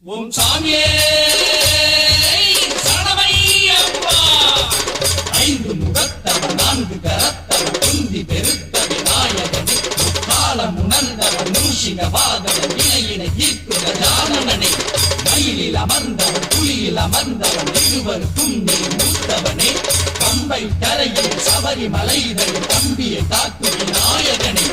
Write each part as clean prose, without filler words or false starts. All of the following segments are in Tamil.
ஓம் சாமியே சரணமையப்பா. ஐந்து முகத்தவன் நான்கு கரத்தவன் குந்தி பெருத்த விநாயகன் காலம் உணர்ந்தவன் மூஷிக பாதவன் வினையினை தீர்க்கும் கஜானனனை மயிலில் அமர்ந்தவன் புலியில் அமர்ந்தவன் இருவருக்கும் நீ மூத்தவனே கம்பை கரையில் சபரிமலைதல் தம்பியை காக்கும் விநாயகனே.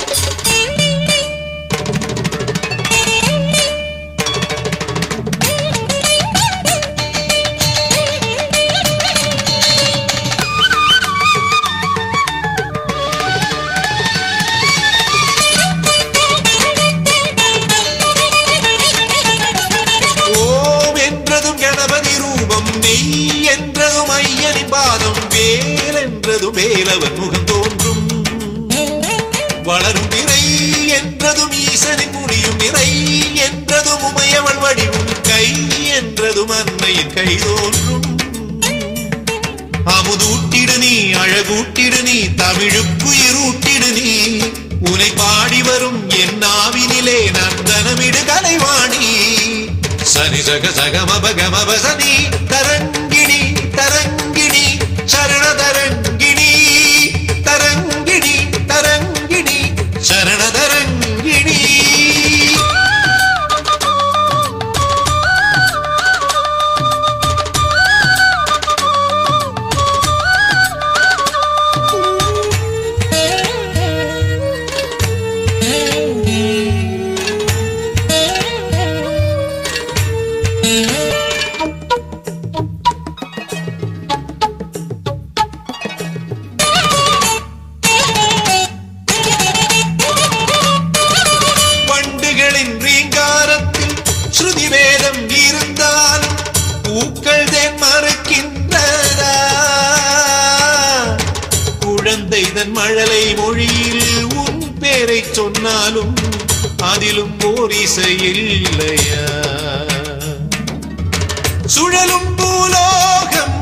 வேலவன் முகம் தோன்றும் வளரும் திரை என்றதும் ஈசனின் முடியும் நிறை என்றதும் உமையவள் வடிவும் கை என்றதும் அன்னையின் கை தோன்றும். அமுதூட்டிடு நீ அழகூட்டிடு நீ தமிழுக்குயிரூட்டிடு நீ உனை பாடி வரும் என் நாவினிலே நந்தனமிடு கலைவாணி சனி சக சகமப கமப சனி தரங்கிணி தரங்கிணி சரண தரங்கிணி தரங்கிணி தரங்கிணி சரண தரங்கிணி. மழலை மொழியில் உன் பேரை சொன்னாலும் அதிலும் ஓர் இசை இல்லையா? சுழலும் பூலோகம்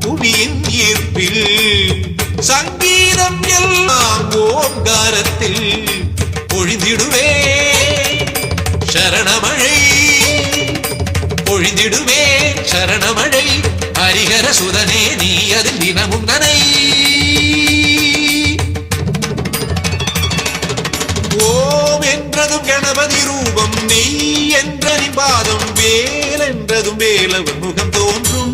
புவியின் ஈர்ப்பில் சங்கீதம் எல்லாம் ஓங்காரத்தில் பொழிந்திடுவே சரணமழை பொழிந்திடுவே சரணமழை ஹரிஹர சுதனே நீ அதில் தினமும் நனை. ஓம் என்றதும் கணபதி ரூபம் நெய் என்றனி பாதம் வேல் என்றதும் வேலவன் முகம் தோன்றும்.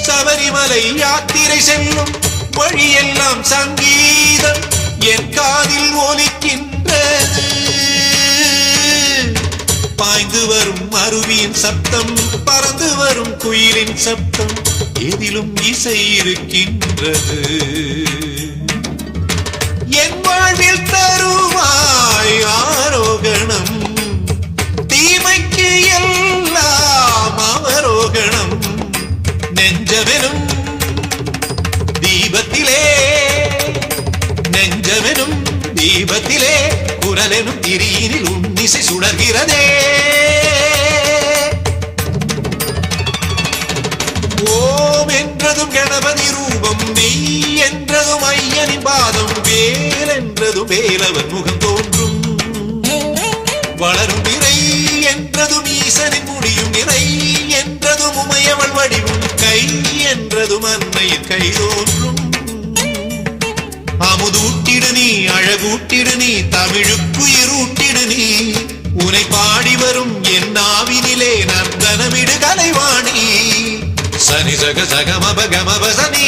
சபரிமலை யாத்திரை செல்லும் வழியெல்லாம் சங்கீதம் என் காதில் ஒலிக்கின்றது. பாய்ந்து வரும் அருவியின் சப்தம் பறந்து வரும் குயிலின் சப்தம் எதிலும் இசை இருக்கின்றது. என் வாழ்வில் தருவாய் ஆரோகணம் தீமைக்கு எல்லாம் அவரோகணம் நெஞ்சமெனும் தீபத்திலே நெஞ்சமெனும் தீபத்திலே குரலெனும் திரியினில் உன்னிசை சுடர்கிறதே. ஓம் என்றதும் கணபதி ரூபம் நெய் என்றதும் ஐயனின் பாதம் வேல் என்றதும் வேலவன் முகம் தோன்றும் வளரும் திரை என்றதும் ஈசனின் முடியும் நிறை என்றதும் உமையவள் வடிவும் கை என்றதும் அன்னையின் கை தோன்றும். அமுதூட்டிடு நீ அழகூட்டிடு நீ தமிழுக்குயிரூட்டிடு நீ உனை பாடி வரும் என் நாவினிலே நந்தனமிடு கலைவாணி சனி சக சகமப கமப சனி